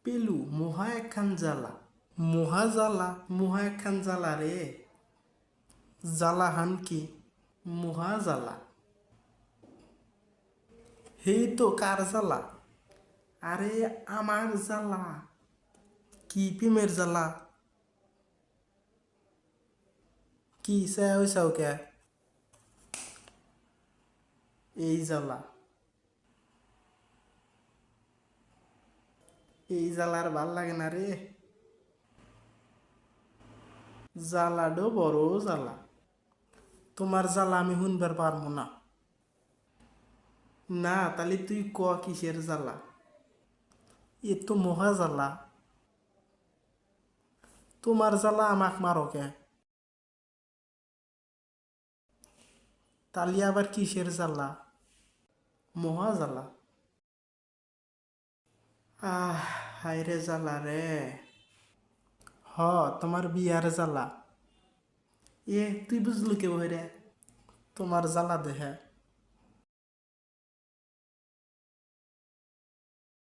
পেলু মহা একখান জ্বালা, মহা জ্বালা, মহা একখান জ্বালা রে। জ্বালা হান কি? মহা জ্বালা। হেই তো কার জ্বালা? আরে আমার জ্বালা। কি প্রেমের জ্বালা? কি চাই হইছাও কে? এই জ্বালা, এই জ্বালার ভাল লাগে না রে। জ্বালাডো বড় জ্বালা। তোমার জ্বালা আমি শুনবার পারবো না। না তাহলে তুই ক কিসের জ্বালা? এ তো মহা জ্বালা। তোমার জ্বালা আমাক মারো কে? তালি আবার কিসের জ্বালা? মহা জ্বালা। হায়রে জ্বালা রে। হ, তোমার বিয়ার জ্বালা। এ তুই বুঝলু কে রে? তোমার জ্বালা দেহে।